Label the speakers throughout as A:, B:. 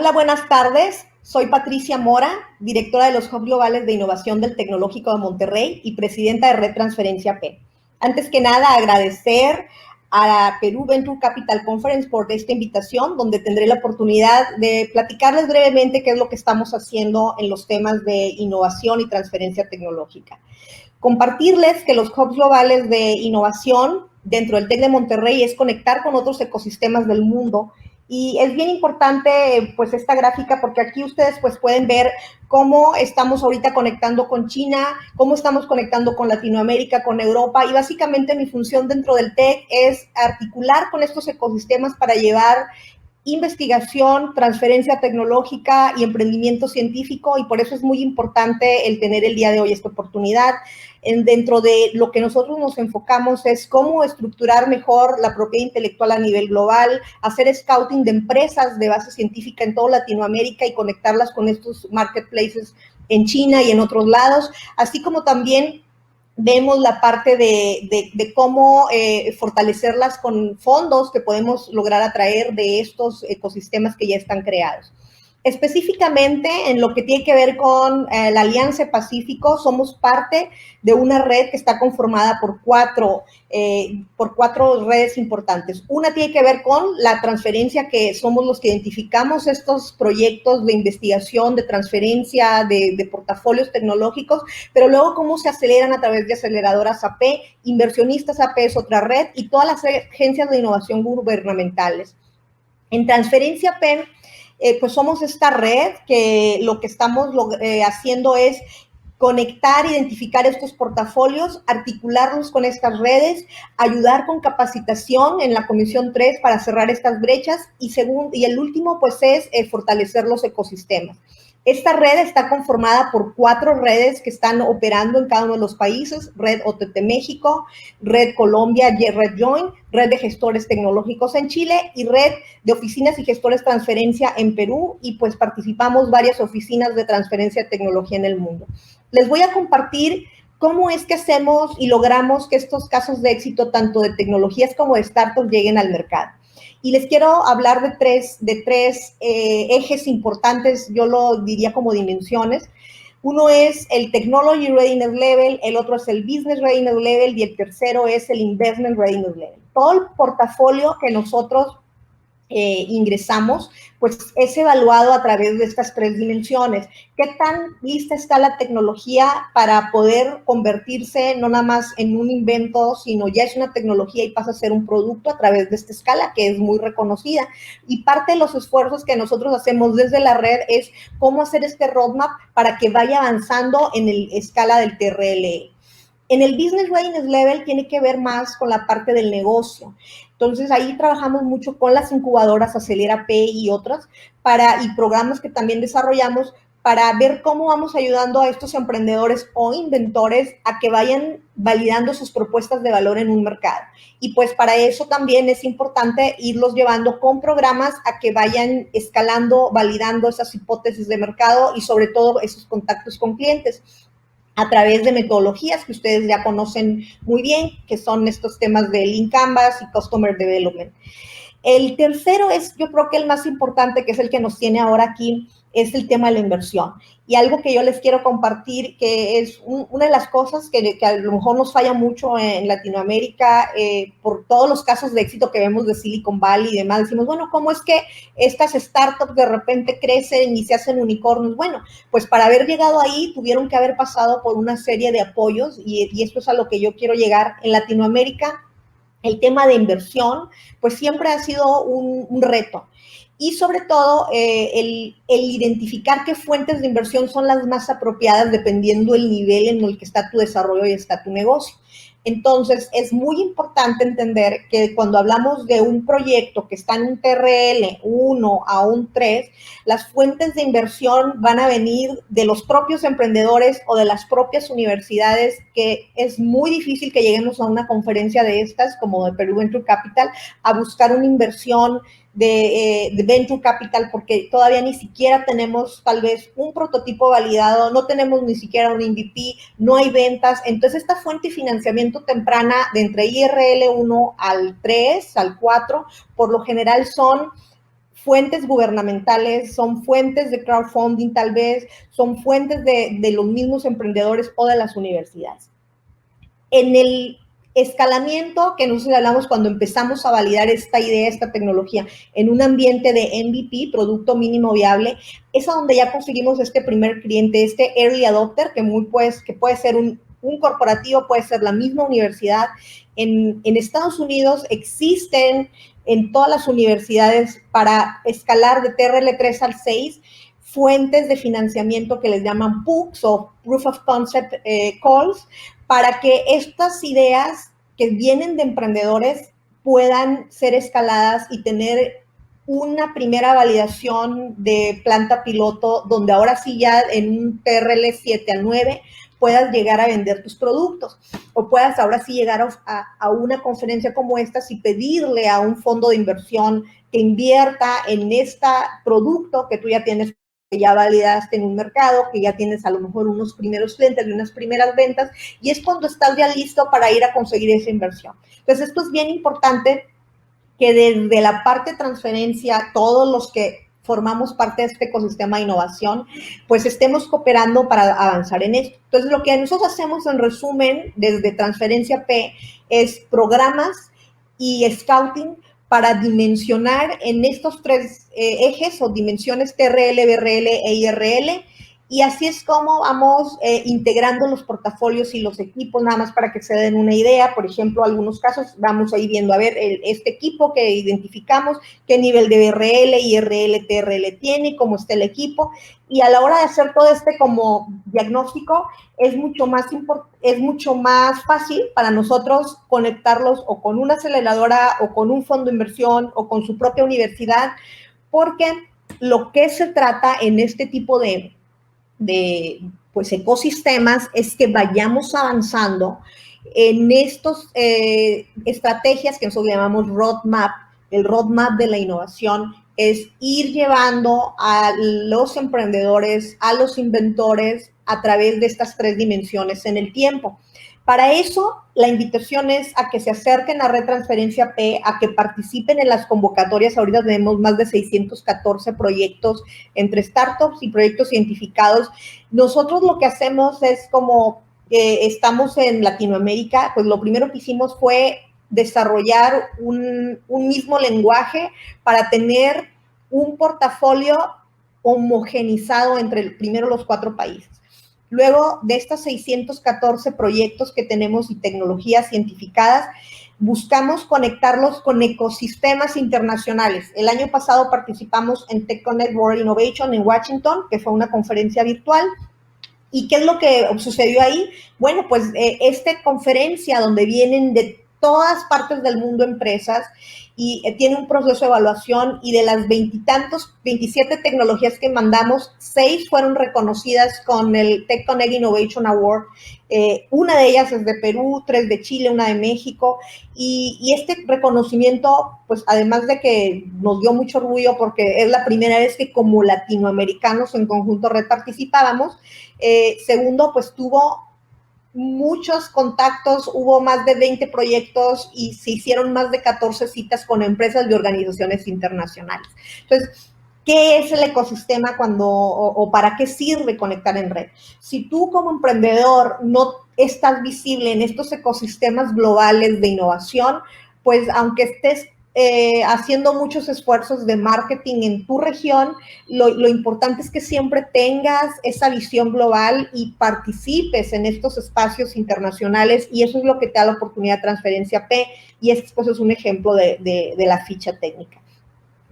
A: Hola, buenas tardes. Soy Patricia Mora, directora de los Hubs Globales de Innovación del Tecnológico de Monterrey y presidenta de Red Transferencia P. Antes que nada, agradecer a la Perú Venture Capital Conference por esta invitación, donde tendré la oportunidad de platicarles brevemente qué es lo que estamos haciendo en los temas de innovación y transferencia tecnológica. Compartirles que los Hubs Globales de Innovación dentro del TEC de Monterrey es conectar con otros ecosistemas del mundo. Y es bien importante, pues, esta gráfica, porque aquí ustedes, pues, pueden ver cómo estamos ahorita conectando con China, cómo estamos conectando con Latinoamérica, con Europa, y básicamente mi función dentro del TEC es articular con estos ecosistemas para llevar investigación, transferencia tecnológica y emprendimiento científico, y por eso es muy importante el tener el día de hoy esta oportunidad. Dentro de lo que nosotros nos enfocamos es cómo estructurar mejor la propiedad intelectual a nivel global, hacer scouting de empresas de base científica en toda Latinoamérica y conectarlas con estos marketplaces en China y en otros lados, así como también vemos la parte de cómo fortalecerlas con fondos que podemos lograr atraer de estos ecosistemas que ya están creados. Específicamente en lo que tiene que ver con la Alianza Pacífico, somos parte de una red que está conformada por cuatro redes importantes. Una tiene que ver con la transferencia, que somos los que identificamos estos proyectos de investigación, de transferencia, de portafolios tecnológicos, pero luego cómo se aceleran a través de aceleradoras AP, inversionistas AP es otra red, y todas las agencias de innovación gubernamentales. En transferencia AP, pues somos esta red que lo que estamos haciendo es conectar, identificar estos portafolios, articularlos con estas redes, ayudar con capacitación en la Comisión 3 para cerrar estas brechas, y el último pues es fortalecer los ecosistemas. Esta red está conformada por 4 redes que están operando en cada uno de los países: Red OTT México, Red Colombia, Red Join, Red de Gestores Tecnológicos en Chile y Red de Oficinas y Gestores Transferencia en Perú, y pues participamos varias oficinas de transferencia de tecnología en el mundo. Les voy a compartir cómo es que hacemos y logramos que estos casos de éxito, tanto de tecnologías como de startups, lleguen al mercado. Y les quiero hablar de tres ejes importantes, yo lo diría como dimensiones. Uno es el Technology Readiness Level, el otro es el Business Readiness Level y el tercero es el Investment Readiness Level. Todo el portafolio que nosotros ingresamos, pues es evaluado a través de estas 3 dimensiones. ¿Qué tan lista está la tecnología para poder convertirse no nada más en un invento, sino ya es una tecnología y pasa a ser un producto a través de esta escala que es muy reconocida? Y parte de los esfuerzos que nosotros hacemos desde la red es cómo hacer este roadmap para que vaya avanzando en la escala del TRL. En el Business Readiness Level tiene que ver más con la parte del negocio. Entonces, ahí trabajamos mucho con las incubadoras Acelera P y otras, y programas que también desarrollamos para ver cómo vamos ayudando a estos emprendedores o inventores a que vayan validando sus propuestas de valor en un mercado. Y pues para eso también es importante irlos llevando con programas a que vayan escalando, validando esas hipótesis de mercado y sobre todo esos contactos con clientes, a través de metodologías que ustedes ya conocen muy bien, que son estos temas de Lean Canvas y Customer Development. El tercero es, yo creo que el más importante, que es el que nos tiene ahora aquí, es el tema de la inversión. Y algo que yo les quiero compartir, que es una de las cosas que a lo mejor nos falla mucho en Latinoamérica, por todos los casos de éxito que vemos de Silicon Valley y demás. Decimos, bueno, ¿cómo es que estas startups de repente crecen y se hacen unicornios? Bueno, pues para haber llegado ahí tuvieron que haber pasado por una serie de apoyos, y esto es a lo que yo quiero llegar. En Latinoamérica, el tema de inversión, pues siempre ha sido un reto. Y sobre todo, el identificar qué fuentes de inversión son las más apropiadas dependiendo el nivel en el que está tu desarrollo y está tu negocio. Entonces, es muy importante entender que cuando hablamos de un proyecto que está en un TRL 1 a un 3, las fuentes de inversión van a venir de los propios emprendedores o de las propias universidades, que es muy difícil que lleguemos a una conferencia de estas, como de Perú Venture Capital, a buscar una inversión de Venture Capital, porque todavía ni siquiera tenemos tal vez un prototipo validado, no tenemos ni siquiera un MVP, no hay ventas. Entonces, esta fuente de financiamiento temprana de entre IRL 1 al 3, al 4, por lo general son fuentes gubernamentales, son fuentes de crowdfunding tal vez, son fuentes de los mismos emprendedores o de las universidades. En el escalamiento que nosotros hablamos cuando empezamos a validar esta idea, esta tecnología, en un ambiente de MVP, producto mínimo viable, es a donde ya conseguimos este primer cliente, este early adopter, que puede ser un corporativo, puede ser la misma universidad. En Estados Unidos existen en todas las universidades para escalar de TRL3 al 6 fuentes de financiamiento que les llaman POCs o Proof of Concept Calls, para que estas ideas que vienen de emprendedores puedan ser escaladas y tener una primera validación de planta piloto, donde ahora sí ya en un TRL 7 al 9 puedas llegar a vender tus productos, o puedas ahora sí llegar a una conferencia como esta y pedirle a un fondo de inversión que invierta en este producto que tú ya tienes, que ya validaste en un mercado, que ya tienes a lo mejor unos primeros clientes y unas primeras ventas, y es cuando estás ya listo para ir a conseguir esa inversión. Entonces, esto es bien importante, que desde la parte de transferencia, todos los que formamos parte de este ecosistema de innovación, pues estemos cooperando para avanzar en esto. Entonces, lo que nosotros hacemos en resumen desde Transferencia P es programas y scouting para dimensionar en estos tres ejes o dimensiones TRL, BRL e IRL, y así es como vamos integrando los portafolios y los equipos, nada más para que se den una idea. Por ejemplo, algunos casos vamos a ir viendo, a ver, este equipo que identificamos, qué nivel de BRL, IRL, TRL tiene, cómo está el equipo, y a la hora de hacer todo este como diagnóstico, es mucho más fácil para nosotros conectarlos o con una aceleradora o con un fondo de inversión o con su propia universidad, porque lo que se trata en este tipo de pues, ecosistemas es que vayamos avanzando en estas estrategias que nosotros llamamos roadmap. El roadmap de la innovación es ir llevando a los emprendedores, a los inventores a través de estas tres dimensiones en el tiempo. Para eso, la invitación es a que se acerquen a Red Transferencia P, a que participen en las convocatorias. Ahorita tenemos más de 614 proyectos entre startups y proyectos identificados. Nosotros lo que hacemos es, como estamos en Latinoamérica, pues lo primero que hicimos fue desarrollar un mismo lenguaje para tener un portafolio homogenizado entre primero los 4 países. Luego de estos 614 proyectos que tenemos y tecnologías identificadas, buscamos conectarlos con ecosistemas internacionales. El año pasado participamos en TechConnect World Innovation en Washington, que fue una conferencia virtual. ¿Y qué es lo que sucedió ahí? Bueno, pues esta conferencia donde vienen de todas partes del mundo empresas y tiene un proceso de evaluación, y de las 27 tecnologías que mandamos, 6 fueron reconocidas con el TechConnect Innovation Award. Una de ellas es de Perú, 3 de Chile, una de México, y este reconocimiento, pues además de que nos dio mucho orgullo porque es la primera vez que como latinoamericanos en conjunto Red participábamos. Segundo, pues tuvo muchos contactos, hubo más de 20 proyectos y se hicieron más de 14 citas con empresas y organizaciones internacionales. Entonces, ¿qué es el ecosistema o para qué sirve conectar en red? Si tú como emprendedor no estás visible en estos ecosistemas globales de innovación, pues aunque estés haciendo muchos esfuerzos de marketing en tu región, lo importante es que siempre tengas esa visión global y participes en estos espacios internacionales, y eso es lo que te da la oportunidad de Transferencia P, y este pues, es un ejemplo de la ficha técnica.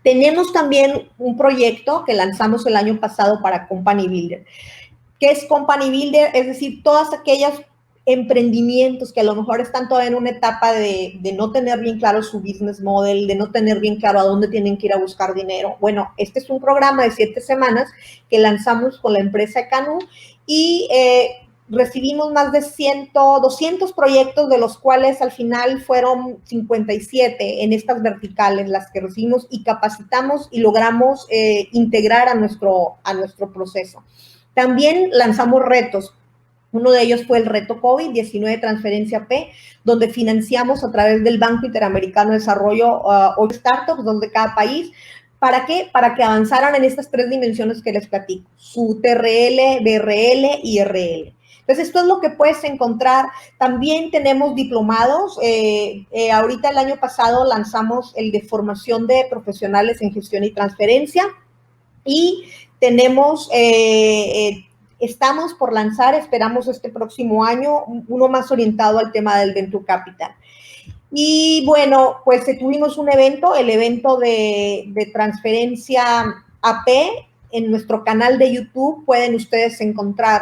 A: Tenemos también un proyecto que lanzamos el año pasado para Company Builder. ¿Qué es Company Builder? Es decir, todas aquellas emprendimientos que a lo mejor están todavía en una etapa de no tener bien claro su business model, de no tener bien claro a dónde tienen que ir a buscar dinero. Bueno, este es un programa de 7 semanas que lanzamos con la empresa Canoo, y recibimos más de 200 proyectos, de los cuales al final fueron 57 en estas verticales las que recibimos, y capacitamos y logramos integrar a nuestro proceso. También lanzamos retos. Uno de ellos fue el reto COVID-19 Transferencia P, donde financiamos a través del Banco Interamericano de Desarrollo 8 startups, 2 de cada país, ¿Para qué? Para que avanzaran en estas tres dimensiones que les platico, su TRL, BRL y RL. Entonces, esto es lo que puedes encontrar. También tenemos diplomados. Ahorita el año pasado lanzamos el de formación de profesionales en gestión y transferencia y tenemos, estamos por lanzar, esperamos este próximo año, uno más orientado al tema del Venture Capital. Y bueno, pues tuvimos un evento, el evento de transferencia AP. En nuestro canal de YouTube pueden ustedes encontrar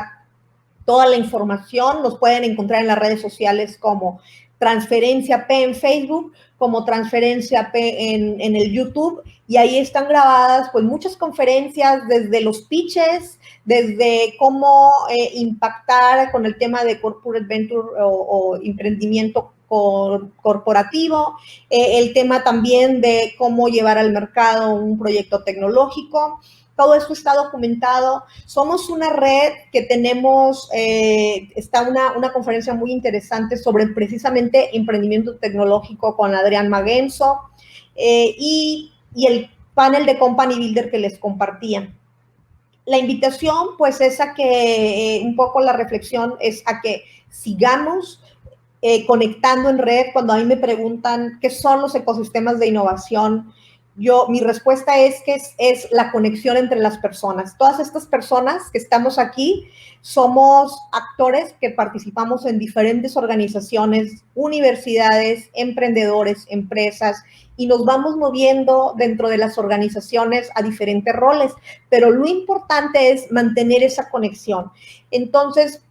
A: toda la información, los pueden encontrar en las redes sociales como Transferencia P en Facebook, como Transferencia P en el YouTube, y ahí están grabadas pues muchas conferencias, desde los pitches, desde cómo impactar con el tema de corporate venture o emprendimiento corporativo, el tema también de cómo llevar al mercado un proyecto tecnológico. Todo esto está documentado. Somos una red que tenemos, está una conferencia muy interesante sobre precisamente emprendimiento tecnológico con Adrián Magenzo y el panel de Company Builder que les compartía. La invitación, pues, es a que, un poco la reflexión es a que sigamos conectando en red. Cuando a mí me preguntan qué son los ecosistemas de innovación, mi respuesta es que es la conexión entre las personas. Todas estas personas que estamos aquí somos actores que participamos en diferentes organizaciones, universidades, emprendedores, empresas, y nos vamos moviendo dentro de las organizaciones a diferentes roles, pero lo importante es mantener esa conexión. Entonces,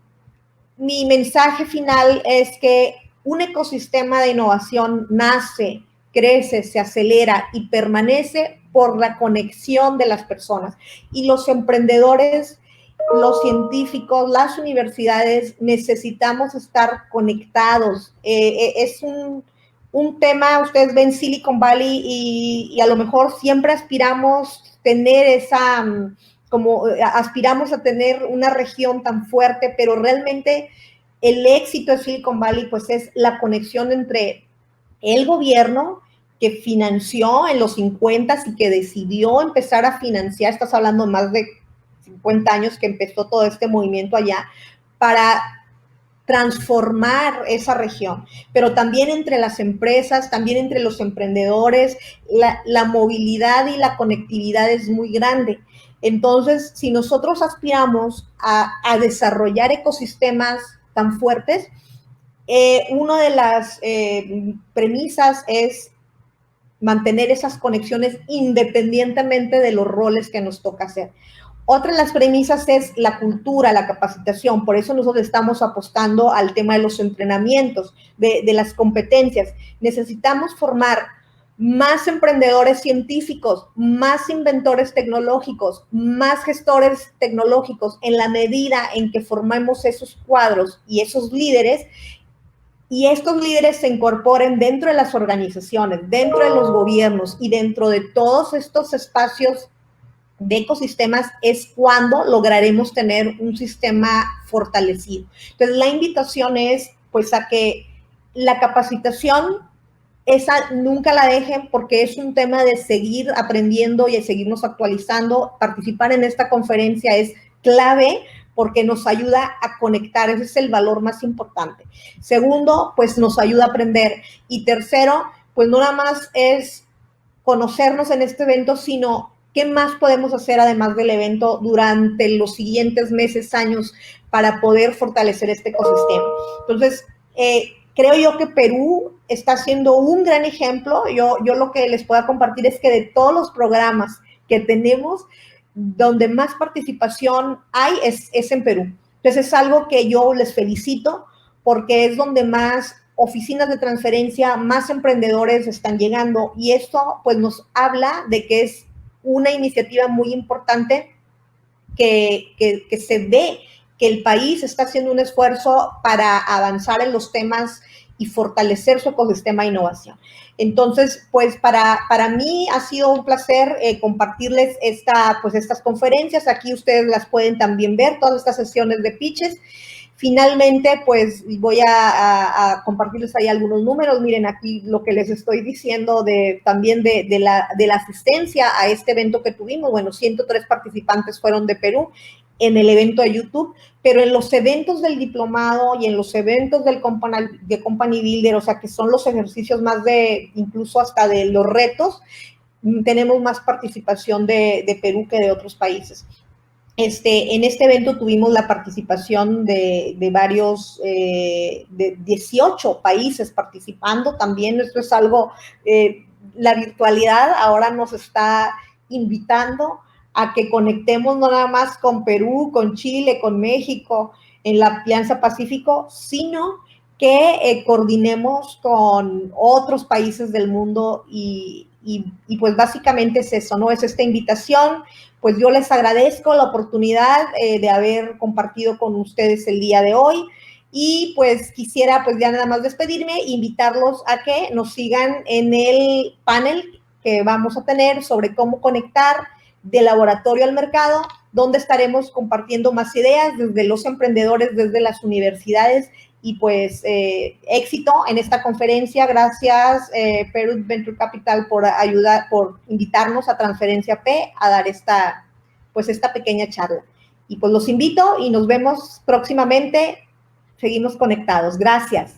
A: mi mensaje final es que un ecosistema de innovación nace, crece, se acelera y permanece por la conexión de las personas. Y los emprendedores, los científicos, las universidades, necesitamos estar conectados. Es un tema, ustedes ven Silicon Valley y a lo mejor siempre aspiramos tener esa, como aspiramos a tener una región tan fuerte, pero realmente el éxito de Silicon Valley pues es la conexión entre el gobierno que financió en los 50 y que decidió empezar a financiar, estás hablando de más de 50 años que empezó todo este movimiento allá, para transformar esa región, pero también entre las empresas, también entre los emprendedores, la movilidad y la conectividad es muy grande. Entonces, si nosotros aspiramos a desarrollar ecosistemas tan fuertes, una de las premisas es mantener esas conexiones independientemente de los roles que nos toca hacer. Otra de las premisas es la cultura, la capacitación. Por eso nosotros estamos apostando al tema de los entrenamientos, de las competencias. Necesitamos formar más emprendedores científicos, más inventores tecnológicos, más gestores tecnológicos. En la medida en que formemos esos cuadros y esos líderes, y estos líderes se incorporen dentro de las organizaciones, dentro de los gobiernos y dentro de todos estos espacios de ecosistemas, es cuando lograremos tener un sistema fortalecido. Entonces, la invitación es pues a que la capacitación, esa nunca la dejen, porque es un tema de seguir aprendiendo y de seguirnos actualizando. Participar en esta conferencia es clave porque nos ayuda a conectar, ese es el valor más importante. Segundo, pues nos ayuda a aprender. Y tercero, pues no nada más es conocernos en este evento, sino qué más podemos hacer además del evento durante los siguientes meses, años, para poder fortalecer este ecosistema. Entonces, creo yo que Perú está haciendo un gran ejemplo. Yo lo que les puedo compartir es que de todos los programas que tenemos, donde más participación hay es en Perú. Entonces es algo que yo les felicito porque es donde más oficinas de transferencia, más emprendedores están llegando, y esto pues nos habla de que es una iniciativa muy importante que se ve que el país está haciendo un esfuerzo para avanzar en los temas y fortalecer su ecosistema de innovación. Entonces, pues para mí ha sido un placer compartirles estas conferencias. Aquí ustedes las pueden también ver, todas estas sesiones de pitches. Finalmente, pues voy a compartirles ahí algunos números. Miren aquí lo que les estoy diciendo también de la asistencia a este evento que tuvimos. Bueno, 103 participantes fueron de Perú en el evento de YouTube, pero en los eventos del diplomado y en los eventos de Company Builder, o sea, que son los ejercicios más incluso hasta de los retos, tenemos más participación de Perú que de otros países. En este evento tuvimos la participación de varios, de 18 países participando también. Esto es algo, la virtualidad ahora nos está invitando a que conectemos no nada más con Perú, con Chile, con México, en la Alianza Pacífico, sino que coordinemos con otros países del mundo y pues básicamente es eso, ¿no? Es esta invitación. Pues yo les agradezco la oportunidad de haber compartido con ustedes el día de hoy y pues quisiera pues ya nada más despedirme, invitarlos a que nos sigan en el panel que vamos a tener sobre cómo conectar de laboratorio al mercado, donde estaremos compartiendo más ideas desde los emprendedores, desde las universidades y pues éxito en esta conferencia. Gracias Peru Venture Capital por invitarnos a Transferencia P a dar esta pequeña charla. Y pues los invito y nos vemos próximamente. Seguimos conectados. Gracias.